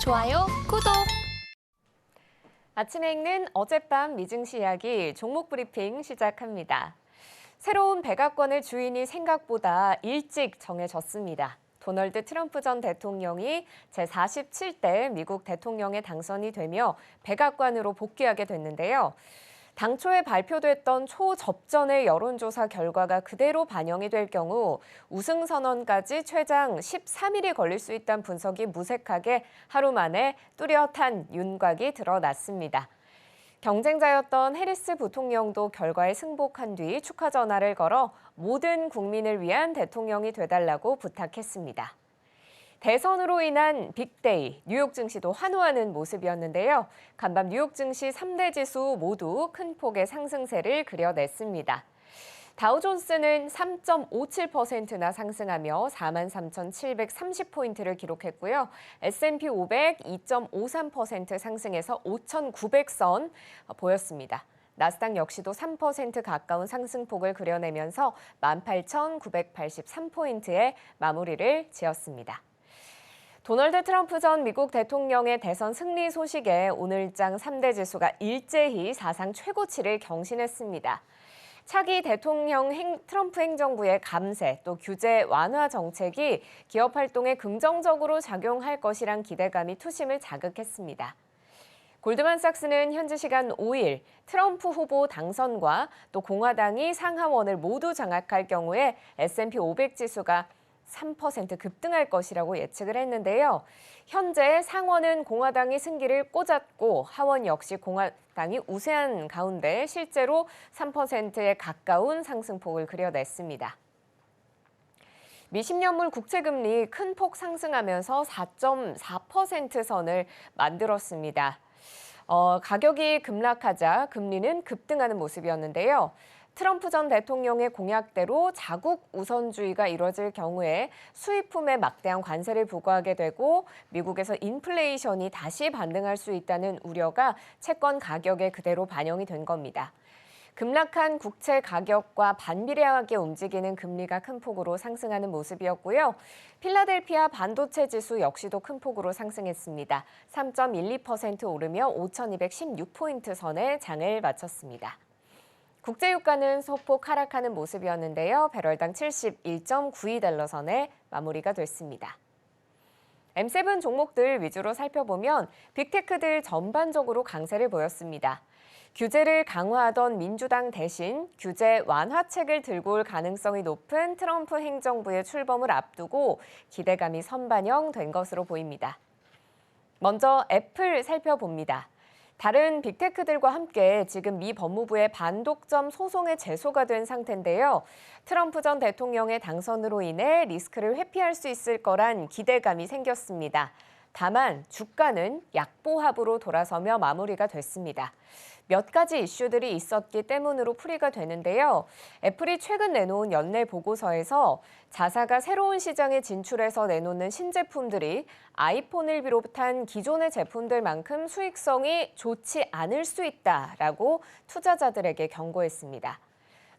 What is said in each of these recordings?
좋아요, 구독! 아침에 읽는 어젯밤 미증시 이야기 종목 브리핑 시작합니다. 새로운 백악관의 주인이 생각보다 일찍 정해졌습니다. 도널드 트럼프 전 대통령이 제47대 미국 대통령에 당선이 되며 백악관으로 복귀하게 됐는데요. 당초에 발표됐던 초접전의 여론조사 결과가 그대로 반영이 될 경우 우승 선언까지 최장 13일이 걸릴 수 있다는 분석이 무색하게 하루 만에 뚜렷한 윤곽이 드러났습니다. 경쟁자였던 해리스 부통령도 결과에 승복한 뒤 축하 전화를 걸어 모든 국민을 위한 대통령이 되달라고 부탁했습니다. 대선으로 인한 빅데이, 뉴욕 증시도 환호하는 모습이었는데요. 간밤 뉴욕 증시 3대 지수 모두 큰 폭의 상승세를 그려냈습니다. 다우존스는 3.57%나 상승하며 43,730포인트를 기록했고요. S&P 500 2.53% 상승해서 5,900선 보였습니다. 나스닥 역시도 3% 가까운 상승폭을 그려내면서 18,983포인트에 마무리를 지었습니다. 도널드 트럼프 전 미국 대통령의 대선 승리 소식에 오늘장 3대 지수가 일제히 사상 최고치를 경신했습니다. 차기 대통령 트럼프 행정부의 감세 또 규제 완화 정책이 기업 활동에 긍정적으로 작용할 것이란 기대감이 투심을 자극했습니다. 골드만삭스는 현지 시간 5일 트럼프 후보 당선과 또 공화당이 상하원을 모두 장악할 경우에 S&P 500 지수가 3% 급등할 것이라고 예측을 했는데요. 현재 상원은 공화당이 승기를 꽂았고 하원 역시 공화당이 우세한 가운데 실제로 3%에 가까운 상승폭을 그려냈습니다. 미 10년물 국채금리 큰 폭 상승하면서 4.4% 선을 만들었습니다. 가격이 급락하자 금리는 급등하는 모습이었는데요. 트럼프 전 대통령의 공약대로 자국 우선주의가 이뤄질 경우에 수입품에 막대한 관세를 부과하게 되고 미국에서 인플레이션이 다시 반등할 수 있다는 우려가 채권 가격에 그대로 반영이 된 겁니다. 급락한 국채 가격과 반비례하게 움직이는 금리가 큰 폭으로 상승하는 모습이었고요. 필라델피아 반도체 지수 역시도 큰 폭으로 상승했습니다. 3.12% 오르며 5,216포인트 선에 장을 마쳤습니다. 국제유가는 소폭 하락하는 모습이었는데요. 배럴당 71.92달러 선에 마무리가 됐습니다. M7 종목들 위주로 살펴보면 빅테크들 전반적으로 강세를 보였습니다. 규제를 강화하던 민주당 대신 규제 완화책을 들고 올 가능성이 높은 트럼프 행정부의 출범을 앞두고 기대감이 선반영된 것으로 보입니다. 먼저 애플 살펴봅니다. 다른 빅테크들과 함께 지금 미 법무부의 반독점 소송에 제소가 된 상태인데요. 트럼프 전 대통령의 당선으로 인해 리스크를 회피할 수 있을 거란 기대감이 생겼습니다. 다만 주가는 약보합으로 돌아서며 마무리가 됐습니다. 몇 가지 이슈들이 있었기 때문으로 풀이가 되는데요. 애플이 최근 내놓은 연내 보고서에서 자사가 새로운 시장에 진출해서 내놓는 신제품들이 아이폰을 비롯한 기존의 제품들만큼 수익성이 좋지 않을 수 있다라고 투자자들에게 경고했습니다.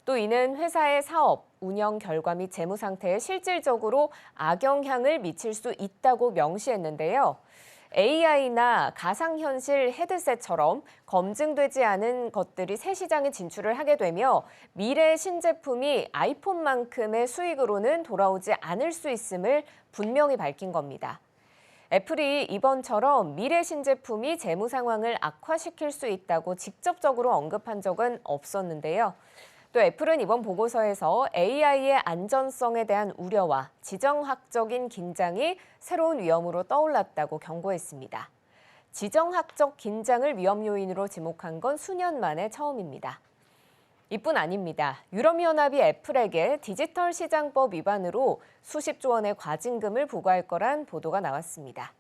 또 이는 회사의 사업, 운영 결과 및 재무 상태에 실질적으로 악영향을 미칠 수 있다고 명시했는데요. AI나 가상현실 헤드셋처럼 검증되지 않은 것들이 새 시장에 진출을 하게 되며 미래 신제품이 아이폰만큼의 수익으로는 돌아오지 않을 수 있음을 분명히 밝힌 겁니다. 애플이 이번처럼 미래 신제품이 재무 상황을 악화시킬 수 있다고 직접적으로 언급한 적은 없었는데요. 또 애플은 이번 보고서에서 AI의 안전성에 대한 우려와 지정학적인 긴장이 새로운 위험으로 떠올랐다고 경고했습니다. 지정학적 긴장을 위험 요인으로 지목한 건 수년 만에 처음입니다. 이뿐 아닙니다. 유럽연합이 애플에게 디지털 시장법 위반으로 수십조 원의 과징금을 부과할 거란 보도가 나왔습니다.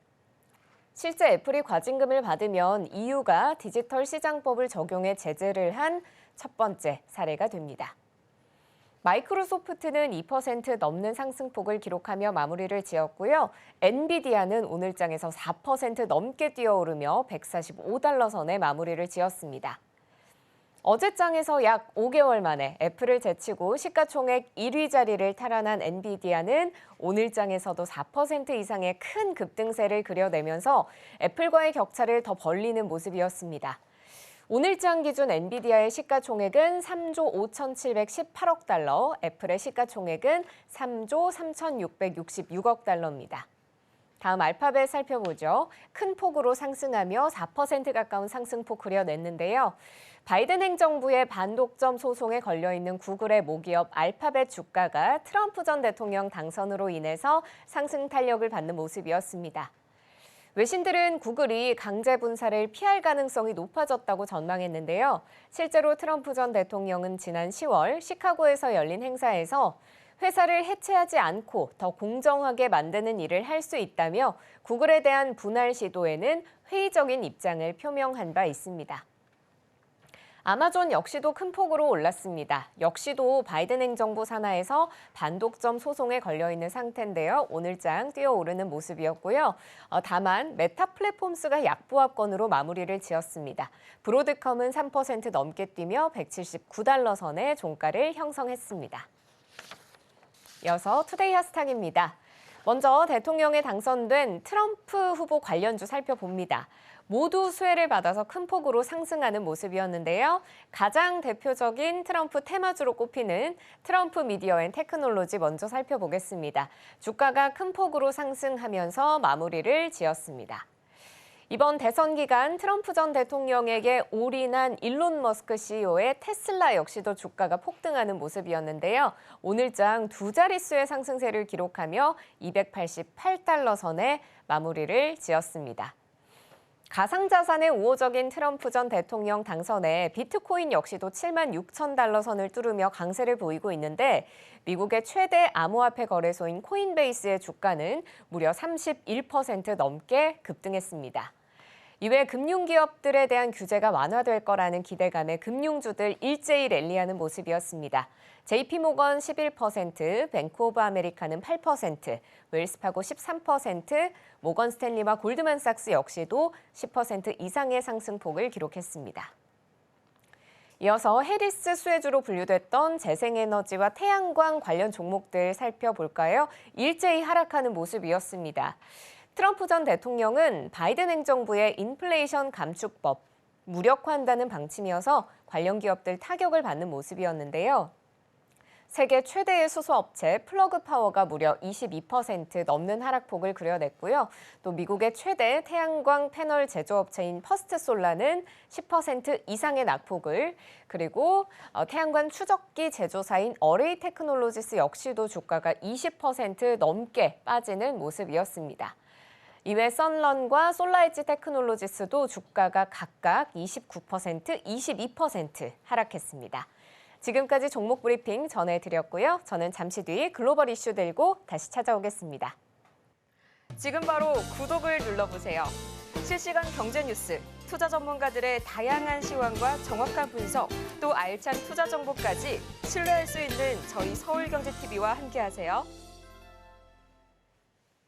실제 애플이 과징금을 받으면 EU가 디지털 시장법을 적용해 제재를 한 첫 번째 사례가 됩니다. 마이크로소프트는 2% 넘는 상승폭을 기록하며 마무리를 지었고요. 엔비디아는 오늘장에서 4% 넘게 뛰어오르며 145달러 선에 마무리를 지었습니다. 어제장에서 약 5개월 만에 애플을 제치고 시가총액 1위 자리를 탈환한 엔비디아는 오늘장에서도 4% 이상의 큰 급등세를 그려내면서 애플과의 격차를 더 벌리는 모습이었습니다. 오늘장 기준 엔비디아의 시가총액은 3조 5,718억 달러, 애플의 시가총액은 3조 3,666억 달러입니다. 다음 알파벳 살펴보죠. 큰 폭으로 상승하며 4% 가까운 상승폭 그려냈는데요. 바이든 행정부의 반독점 소송에 걸려있는 구글의 모기업 알파벳 주가가 트럼프 전 대통령 당선으로 인해서 상승 탄력을 받는 모습이었습니다. 외신들은 구글이 강제 분사를 피할 가능성이 높아졌다고 전망했는데요. 실제로 트럼프 전 대통령은 지난 10월 시카고에서 열린 행사에서 회사를 해체하지 않고 더 공정하게 만드는 일을 할 수 있다며 구글에 대한 분할 시도에는 회의적인 입장을 표명한 바 있습니다. 아마존 역시도 큰 폭으로 올랐습니다. 역시도 바이든 행정부 산하에서 반독점 소송에 걸려있는 상태인데요. 오늘장 뛰어오르는 모습이었고요. 다만 메타 플랫폼스가 약보합권으로 마무리를 지었습니다. 브로드컴은 3% 넘게 뛰며 179달러 선의 종가를 형성했습니다. 이어서 투데이 핫스탁입니다. 먼저 대통령에 당선된 트럼프 후보 관련주 살펴봅니다. 모두 수혜를 받아서 큰 폭으로 상승하는 모습이었는데요. 가장 대표적인 트럼프 테마주로 꼽히는 트럼프 미디어 앤 테크놀로지 먼저 살펴보겠습니다. 주가가 큰 폭으로 상승하면서 마무리를 지었습니다. 이번 대선 기간 트럼프 전 대통령에게 올인한 일론 머스크 CEO의 테슬라 역시도 주가가 폭등하는 모습이었는데요. 오늘장 두 자릿수의 상승세를 기록하며 288달러 선에 마무리를 지었습니다. 가상자산의 우호적인 트럼프 전 대통령 당선에 비트코인 역시도 7만 6천 달러 선을 뚫으며 강세를 보이고 있는데 미국의 최대 암호화폐 거래소인 코인베이스의 주가는 무려 31% 넘게 급등했습니다. 이외 금융기업들에 대한 규제가 완화될 거라는 기대감에 금융주들 일제히 랠리하는 모습이었습니다. JP모건 11%, 뱅크 오브 아메리카는 8%, 웰스파고 13%, 모건 스탠리와 골드만삭스 역시도 10% 이상의 상승폭을 기록했습니다. 이어서 해리스 수혜주로 분류됐던 재생에너지와 태양광 관련 종목들 살펴볼까요? 일제히 하락하는 모습이었습니다. 트럼프 전 대통령은 바이든 행정부의 인플레이션 감축법 무력화한다는 방침이어서 관련 기업들 타격을 받는 모습이었는데요. 세계 최대의 수소업체 플러그파워가 무려 22% 넘는 하락폭을 그려냈고요. 또 미국의 최대 태양광 패널 제조업체인 퍼스트솔라는 10% 이상의 낙폭을, 그리고 태양광 추적기 제조사인 어레이 테크놀로지스 역시도 주가가 20% 넘게 빠지는 모습이었습니다. 이외 선런과 솔라엣지 테크놀로지스도 주가가 각각 29%, 22% 하락했습니다. 지금까지 종목 브리핑 전해드렸고요. 저는 잠시 뒤 글로벌 이슈 들고 다시 찾아오겠습니다. 지금 바로 구독을 눌러보세요. 실시간 경제 뉴스, 투자 전문가들의 다양한 시황과 정확한 분석, 또 알찬 투자 정보까지 신뢰할 수 있는 저희 서울경제TV와 함께하세요.